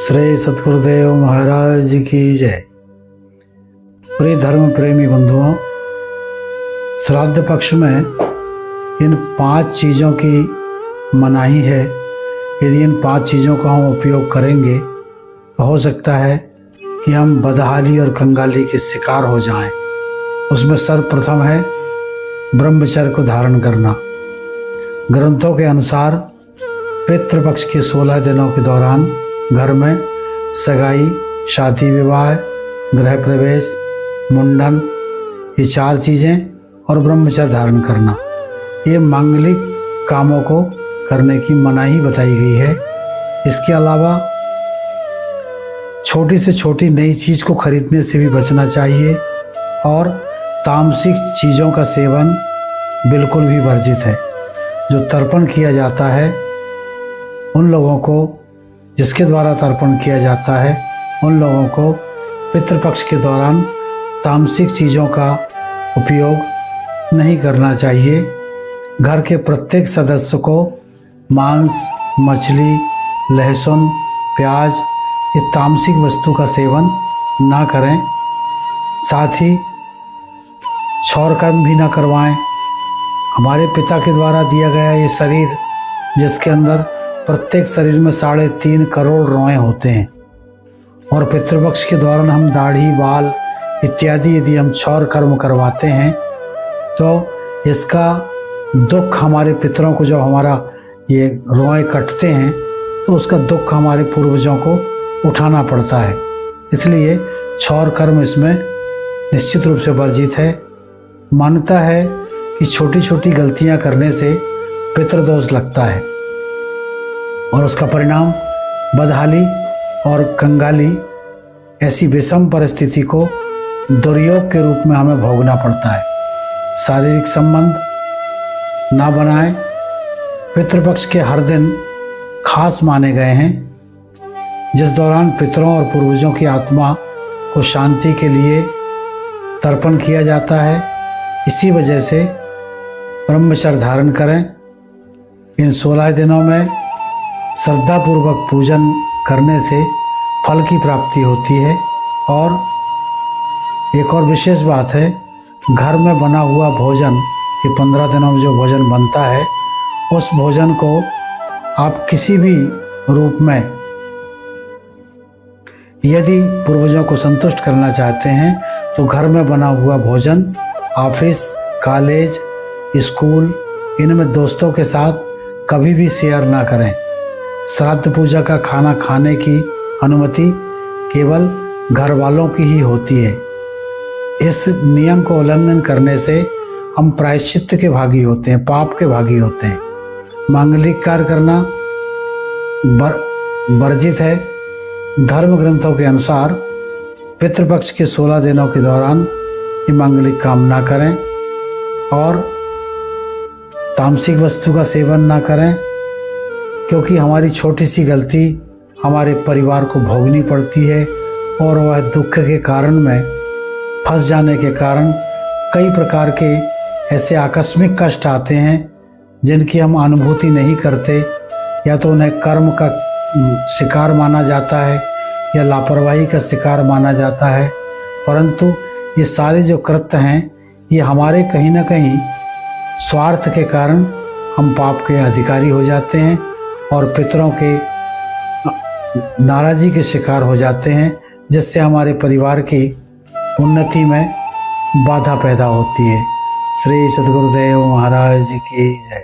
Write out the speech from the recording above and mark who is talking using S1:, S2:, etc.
S1: श्री सतगुरुदेव महाराज की जय। प्रिय धर्म प्रेमी बंधुओं, श्राद्ध पक्ष में इन 5 चीज़ों की मनाही है। यदि इन 5 चीज़ों का हम उपयोग करेंगे तो हो सकता है कि हम बदहाली और कंगाली के शिकार हो जाएं। उसमें सर्वप्रथम है ब्रह्मचर्य को धारण करना। ग्रंथों के अनुसार पितृपक्ष के 16 दिनों के दौरान घर में सगाई, शादी विवाह, गृह प्रवेश, मुंडन, ये 4 चीज़ें और ब्रह्मचर्य धारण करना, ये मांगलिक कामों को करने की मनाही बताई गई है। इसके अलावा छोटी से छोटी नई चीज़ को खरीदने से भी बचना चाहिए और तामसिक चीज़ों का सेवन बिल्कुल भी वर्जित है। जो तर्पण किया जाता है उन लोगों को, जिसके द्वारा तर्पण किया जाता है उन लोगों को पितृपक्ष के दौरान तामसिक चीज़ों का उपयोग नहीं करना चाहिए। घर के प्रत्येक सदस्य को मांस, मछली, लहसुन, प्याज, ये तामसिक वस्तु का सेवन ना करें। साथ ही क्षौर कर्म भी ना करवाएं। हमारे पिता के द्वारा दिया गया ये शरीर, जिसके अंदर प्रत्येक शरीर में 3.5 करोड़ रोएं होते हैं, और पितृपक्ष के दौरान हम दाढ़ी, बाल इत्यादि यदि हम क्षौर कर्म करवाते हैं तो इसका दुख हमारे पितरों को, जब हमारा ये रोएं कटते हैं तो उसका दुख हमारे पूर्वजों को उठाना पड़ता है। इसलिए क्षौर कर्म इसमें निश्चित रूप से वर्जित है। मान्यता है कि छोटी छोटी गलतियां करने से पितृदोष लगता है और उसका परिणाम बदहाली और कंगाली, ऐसी विषम परिस्थिति को दुर्योग के रूप में हमें भोगना पड़ता है। शारीरिक संबंध ना बनाएं। पितृपक्ष के हर दिन खास माने गए हैं, जिस दौरान पितरों और पूर्वजों की आत्मा को शांति के लिए तर्पण किया जाता है। इसी वजह से ब्रह्मचर्य धारण करें। इन 16 दिनों में श्रद्धापूर्वक पूजन करने से फल की प्राप्ति होती है। और एक और विशेष बात है, घर में बना हुआ भोजन, ये 15 दिनों में जो भोजन बनता है, उस भोजन को आप किसी भी रूप में यदि पूर्वजों को संतुष्ट करना चाहते हैं तो घर में बना हुआ भोजन ऑफिस, कॉलेज, स्कूल, इनमें दोस्तों के साथ कभी भी शेयर ना करें। श्राद्ध पूजा का खाना खाने की अनुमति केवल घर वालों की ही होती है। इस नियम को उल्लंघन करने से हम प्रायश्चित्त के भागी होते हैं, पाप के भागी होते हैं। मांगलिक कार्य करना वर्जित है। धर्म ग्रंथों के अनुसार पितृपक्ष के 16 दिनों के दौरान ये मांगलिक काम ना करें और तामसिक वस्तु का सेवन ना करें, क्योंकि हमारी छोटी सी गलती हमारे परिवार को भोगनी पड़ती है और वह दुख के कारण में फंस जाने के कारण कई प्रकार के ऐसे आकस्मिक कष्ट आते हैं जिनकी हम अनुभूति नहीं करते, या तो उन्हें कर्म का शिकार माना जाता है या लापरवाही का शिकार माना जाता है। परंतु ये सारे जो कृत्य हैं, ये हमारे कहीं ना कहीं स्वार्थ के कारण हम पाप के अधिकारी हो जाते हैं और पितरों के नाराज़गी के शिकार हो जाते हैं, जिससे हमारे परिवार की उन्नति में बाधा पैदा होती है। श्री सतगुरुदेव महाराज की जय।